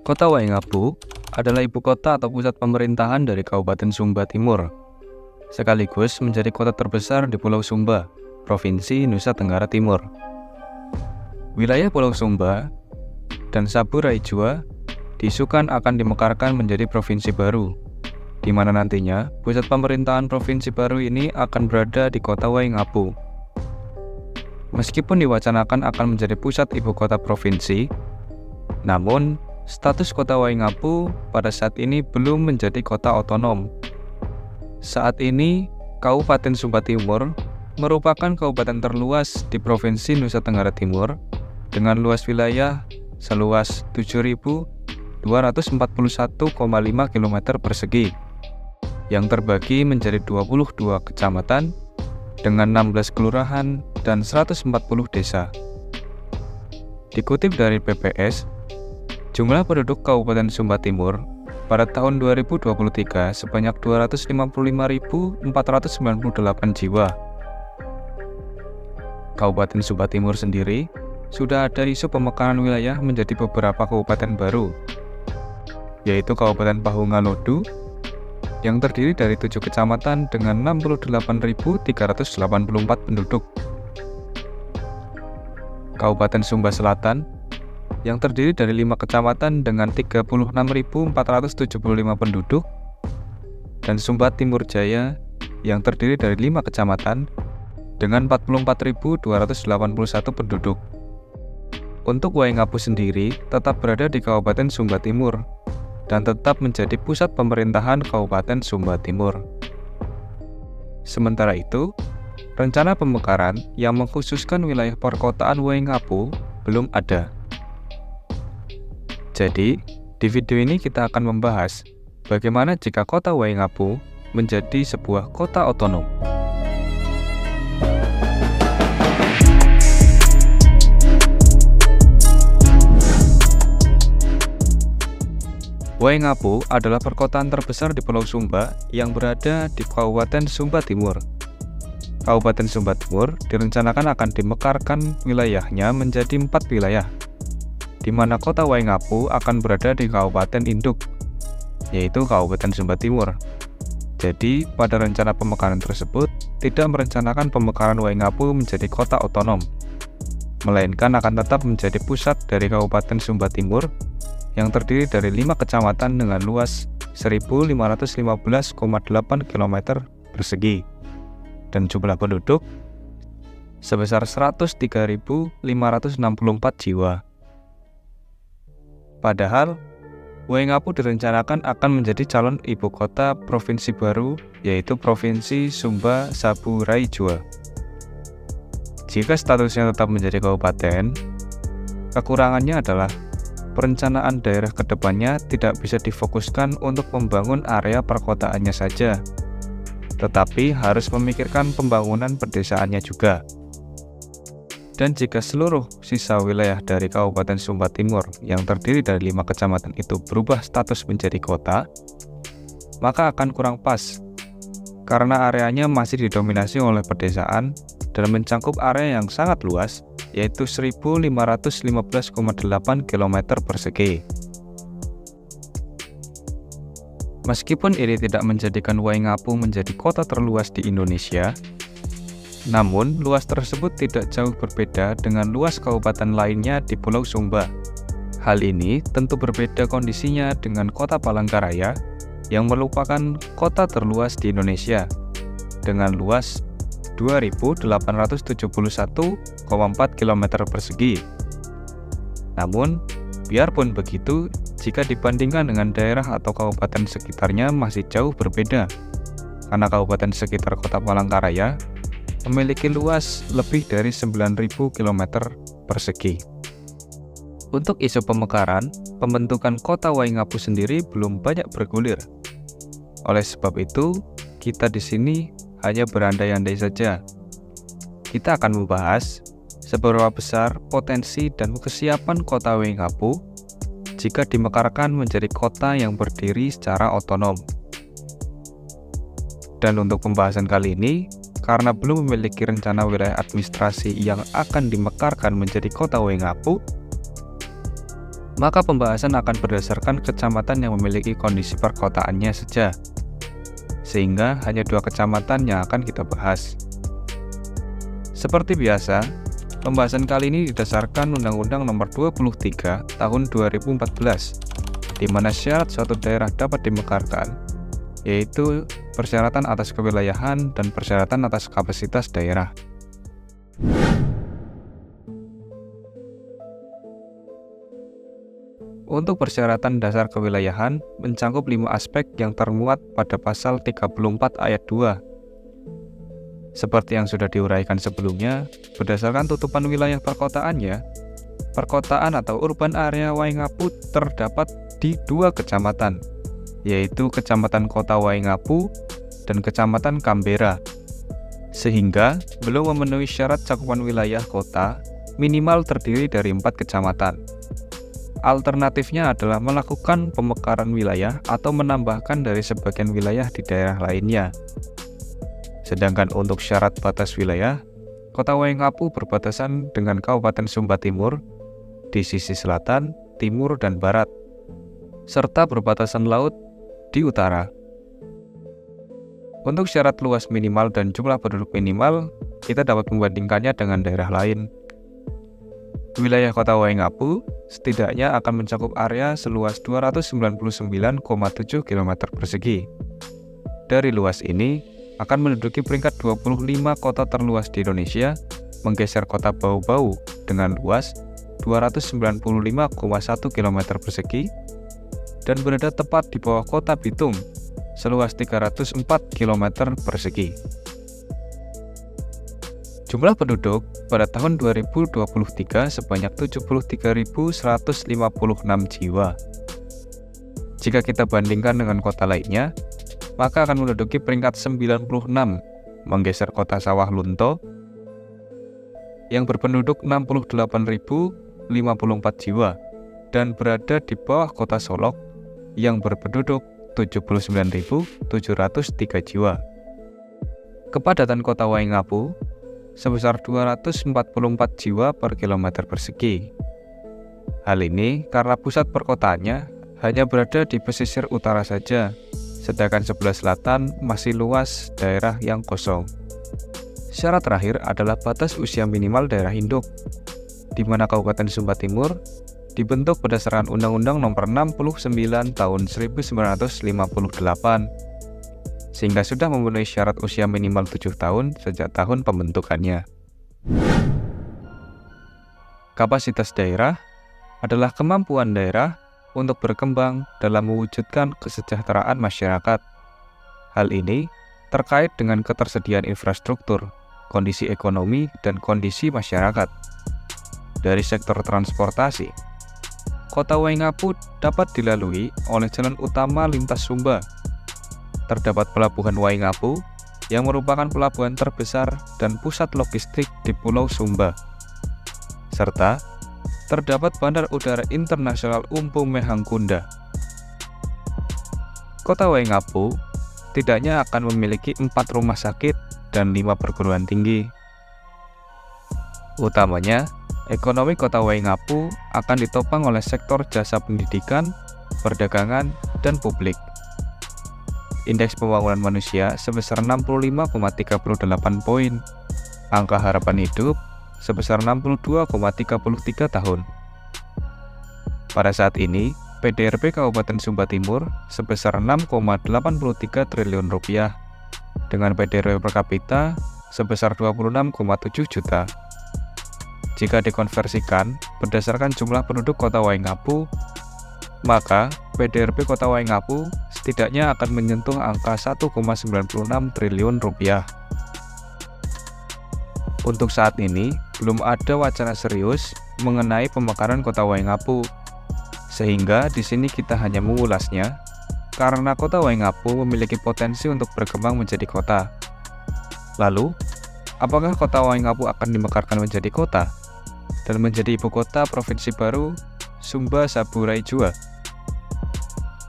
Kota Waingapu adalah ibu kota atau pusat pemerintahan dari Kabupaten Sumba Timur, sekaligus menjadi kota terbesar di Pulau Sumba, Provinsi Nusa Tenggara Timur. Wilayah Pulau Sumba dan Saburai Jua diisukan akan dimekarkan menjadi provinsi baru, di mana nantinya pusat pemerintahan provinsi baru ini akan berada di kota Waingapu. Meskipun diwacanakan akan menjadi pusat ibu kota provinsi, namun status kota Waingapu pada saat ini belum menjadi kota otonom. Saat ini, Kabupaten Sumba Timur merupakan kabupaten terluas di Provinsi Nusa Tenggara Timur dengan luas wilayah seluas 7.241,5 km persegi yang terbagi menjadi 22 kecamatan dengan 16 kelurahan dan 140 desa. Dikutip dari PPS, jumlah penduduk Kabupaten Sumba Timur pada tahun 2023 sebanyak 255.498 jiwa. Kabupaten Sumba Timur sendiri sudah ada isu pemekaran wilayah menjadi beberapa kabupaten baru, yaitu Kabupaten Pahungalodu yang terdiri dari 7 kecamatan dengan 68.384 penduduk. Kabupaten Sumba Selatan yang terdiri dari 5 kecamatan dengan 36.475 penduduk, dan Sumba Timur Jaya yang terdiri dari 5 kecamatan dengan 44.281 penduduk. Untuk Waingapu sendiri tetap berada di Kabupaten Sumba Timur dan tetap menjadi pusat pemerintahan Kabupaten Sumba Timur. Sementara itu, rencana pemekaran yang mengkhususkan wilayah perkotaan Waingapu belum ada. Jadi, di video ini kita akan membahas bagaimana jika kota Waingapu menjadi sebuah kota otonom. Waingapu adalah perkotaan terbesar di Pulau Sumba yang berada di Kabupaten Sumba Timur. Kabupaten Sumba Timur direncanakan akan dimekarkan wilayahnya menjadi 4 wilayah, di mana kota Waingapu akan berada di Kabupaten Induk, yaitu Kabupaten Sumba Timur. Jadi, pada rencana pemekaran tersebut tidak merencanakan pemekaran Waingapu menjadi kota otonom, melainkan akan tetap menjadi pusat dari Kabupaten Sumba Timur yang terdiri dari 5 kecamatan dengan luas 1.515,8 km persegi dan jumlah penduduk sebesar 103.564 jiwa. Padahal, Waingapu direncanakan akan menjadi calon ibu kota provinsi baru, yaitu Provinsi Sumba Saburai Jua. Jika statusnya tetap menjadi kabupaten, kekurangannya adalah perencanaan daerah kedepannya tidak bisa difokuskan untuk membangun area perkotaannya saja, tetapi harus memikirkan pembangunan perdesaannya juga. Dan jika seluruh sisa wilayah dari Kabupaten Sumba Timur yang terdiri dari 5 kecamatan itu berubah status menjadi kota, maka akan kurang pas, karena areanya masih didominasi oleh pedesaan dan mencangkup area yang sangat luas, yaitu 1.515,8 km persegi. Meskipun ini tidak menjadikan Waingapu menjadi kota terluas di Indonesia, namun luas tersebut tidak jauh berbeda dengan luas kabupaten lainnya di Pulau Sumba. Hal ini tentu berbeda kondisinya dengan kota Palangkaraya yang merupakan kota terluas di Indonesia dengan luas 2.871,4 km persegi. Namun, biarpun begitu, jika dibandingkan dengan daerah atau kabupaten sekitarnya masih jauh berbeda, karena kabupaten sekitar kota Palangkaraya memiliki luas lebih dari 9.000 km persegi. Untuk isu pemekaran, pembentukan kota Waingapu sendiri belum banyak bergulir. Oleh sebab itu, kita di sini hanya berandai-andai saja. Kita akan membahas seberapa besar potensi dan kesiapan kota Waingapu jika dimekarkan menjadi kota yang berdiri secara otonom. Dan untuk pembahasan kali ini, karena belum memiliki rencana wilayah administrasi yang akan dimekarkan menjadi kota Waingapu, maka pembahasan akan berdasarkan kecamatan yang memiliki kondisi perkotaannya saja, sehingga hanya 2 kecamatan yang akan kita bahas. Seperti biasa, pembahasan kali ini didasarkan Undang-Undang Nomor 23 Tahun 2014, di mana syarat suatu daerah dapat dimekarkan, yaitu persyaratan atas kewilayahan dan persyaratan atas kapasitas daerah. Untuk persyaratan dasar kewilayahan mencakup 5 aspek yang termuat pada pasal 34 ayat 2. Seperti yang sudah diuraikan sebelumnya, berdasarkan tutupan wilayah perkotaannya, perkotaan atau urban area Waingapu terdapat di 2 kecamatan, yaitu Kecamatan Kota Waingapu dan Kecamatan Kambera, sehingga belum memenuhi syarat cakupan wilayah kota minimal terdiri dari 4 kecamatan. Alternatifnya adalah melakukan pemekaran wilayah atau menambahkan dari sebagian wilayah di daerah lainnya. Sedangkan untuk syarat batas wilayah, Kota Waingapu berbatasan dengan Kabupaten Sumba Timur di sisi selatan, timur, dan barat, serta berbatasan laut di utara. Untuk syarat luas minimal dan jumlah penduduk minimal, kita dapat membandingkannya dengan daerah lain. Wilayah Kota Waingapu setidaknya akan mencakup area seluas 299,7 km persegi. Dari luas ini, akan menduduki peringkat 25 kota terluas di Indonesia, menggeser kota Bau-Bau dengan luas 295,1 km persegi, dan berada tepat di bawah kota Bitung, seluas 304 km persegi. Jumlah penduduk pada tahun 2023 sebanyak 73.156 jiwa. Jika kita bandingkan dengan kota lainnya, maka akan menduduki peringkat 96, menggeser kota Sawah Lunto yang berpenduduk 68.054 jiwa dan berada di bawah kota Solok yang berpenduduk 79.703 jiwa. Kepadatan kota Waingapu sebesar 244 jiwa per kilometer persegi. Hal ini karena pusat perkotaannya hanya berada di pesisir utara saja, sedangkan sebelah selatan masih luas daerah yang kosong. Syarat terakhir adalah batas usia minimal daerah induk, di mana Kabupaten Sumba Timur dibentuk berdasarkan Undang-Undang Nomor 69 Tahun 1958, sehingga sudah memenuhi syarat usia minimal 7 tahun sejak tahun pembentukannya. Kapasitas daerah adalah kemampuan daerah untuk berkembang dalam mewujudkan kesejahteraan masyarakat. Hal ini terkait dengan ketersediaan infrastruktur, kondisi ekonomi, dan kondisi masyarakat. Dari sektor transportasi, Kota Waingapu dapat dilalui oleh jalan utama lintas Sumba. Terdapat Pelabuhan Waingapu yang merupakan pelabuhan terbesar dan pusat logistik di Pulau Sumba. Serta terdapat Bandar Udara Internasional Umpu Mehangkunda. Kota Waingapu tidaknya akan memiliki 4 rumah sakit dan 5 perguruan tinggi. Utamanya, ekonomi Kota Waingapu akan ditopang oleh sektor jasa pendidikan, perdagangan, dan publik. Indeks pembangunan manusia sebesar 65,38 poin, angka harapan hidup sebesar 62,33 tahun. Pada saat ini, PDRB Kabupaten Sumba Timur sebesar 6,83 triliun rupiah, dengan PDRB per kapita sebesar 26,7 juta. Jika dikonversikan berdasarkan jumlah penduduk Kota Waingapu, maka PDRB Kota Waingapu setidaknya akan menyentuh angka 1,96 triliun rupiah. Untuk saat ini, belum ada wacana serius mengenai pemekaran Kota Waingapu, sehingga di sini kita hanya mengulasnya karena Kota Waingapu memiliki potensi untuk berkembang menjadi kota. Lalu, apakah Kota Waingapu akan dimekarkan menjadi kota dan menjadi ibu kota provinsi baru Sumba Saburai Jua?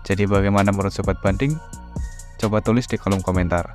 Jadi bagaimana menurut Sobat Banding? Coba tulis di kolom komentar.